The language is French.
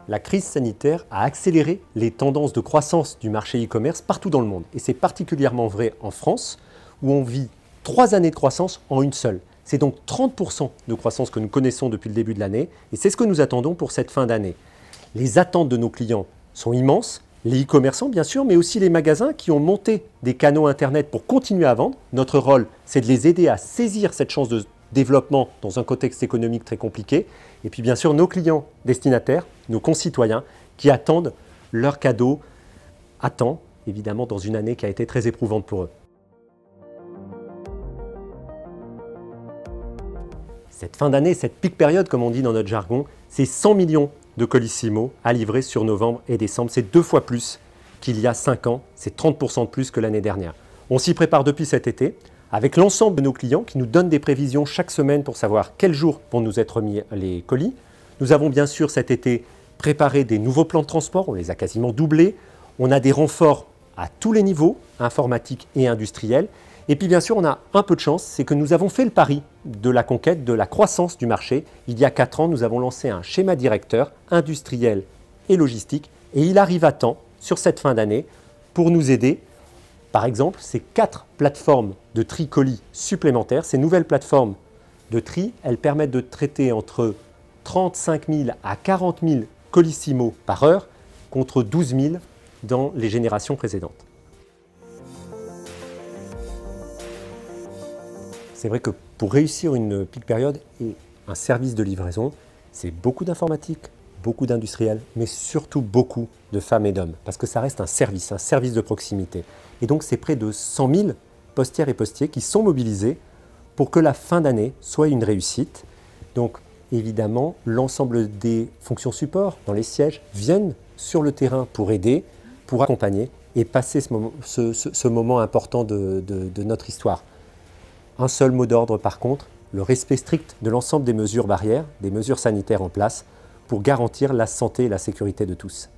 la crise sanitaire a accéléré les tendances de croissance du marché e-commerce partout dans le monde. Et c'est particulièrement vrai en France, où on vit 3 années de croissance en une seule. C'est donc 30% de croissance que nous connaissons depuis le début de l'année, et c'est ce que nous attendons pour cette fin d'année. Les attentes de nos clients sont immenses, les e-commerçants bien sûr, mais aussi les magasins qui ont monté des canaux Internet pour continuer à vendre. Notre rôle, c'est de les aider à saisir cette chance de développement dans un contexte économique très compliqué. Et puis bien sûr, nos clients destinataires, nos concitoyens qui attendent leurs cadeaux à temps, évidemment dans une année qui a été très éprouvante pour eux. Cette fin d'année, cette peak période, comme on dit dans notre jargon, c'est 100 millions de Colissimo à livrer sur novembre et décembre. C'est 2 fois plus qu'il y a 5 ans, c'est 30% de plus que l'année dernière. On s'y prépare depuis cet été, avec l'ensemble de nos clients qui nous donnent des prévisions chaque semaine pour savoir quel jour vont nous être remis les colis. Nous avons bien sûr cet été préparé des nouveaux plans de transport, on les a quasiment doublés. On a des renforts à tous les niveaux, informatiques et industriels. Et puis bien sûr, on a un peu de chance, c'est que nous avons fait le pari de la conquête, de la croissance du marché. Il y a 4 ans, nous avons lancé un schéma directeur industriel et logistique et il arrive à temps sur cette fin d'année pour nous aider. Par exemple, ces 4 plateformes de tri colis supplémentaires, ces nouvelles plateformes de tri, elles permettent de traiter entre 35 000 à 40 000 Colissimo par heure contre 12 000 dans les générations précédentes. C'est vrai que pour réussir une peak période et un service de livraison, c'est beaucoup d'informatique, beaucoup d'industriels, mais surtout beaucoup de femmes et d'hommes, parce que ça reste un service de proximité. Et donc c'est près de 100 000 postières et postiers qui sont mobilisés pour que la fin d'année soit une réussite. Donc évidemment, l'ensemble des fonctions support dans les sièges viennent sur le terrain pour aider, pour accompagner et passer ce moment important de notre histoire. Un seul mot d'ordre par contre, le respect strict de l'ensemble des mesures barrières, des mesures sanitaires en place pour garantir la santé et la sécurité de tous.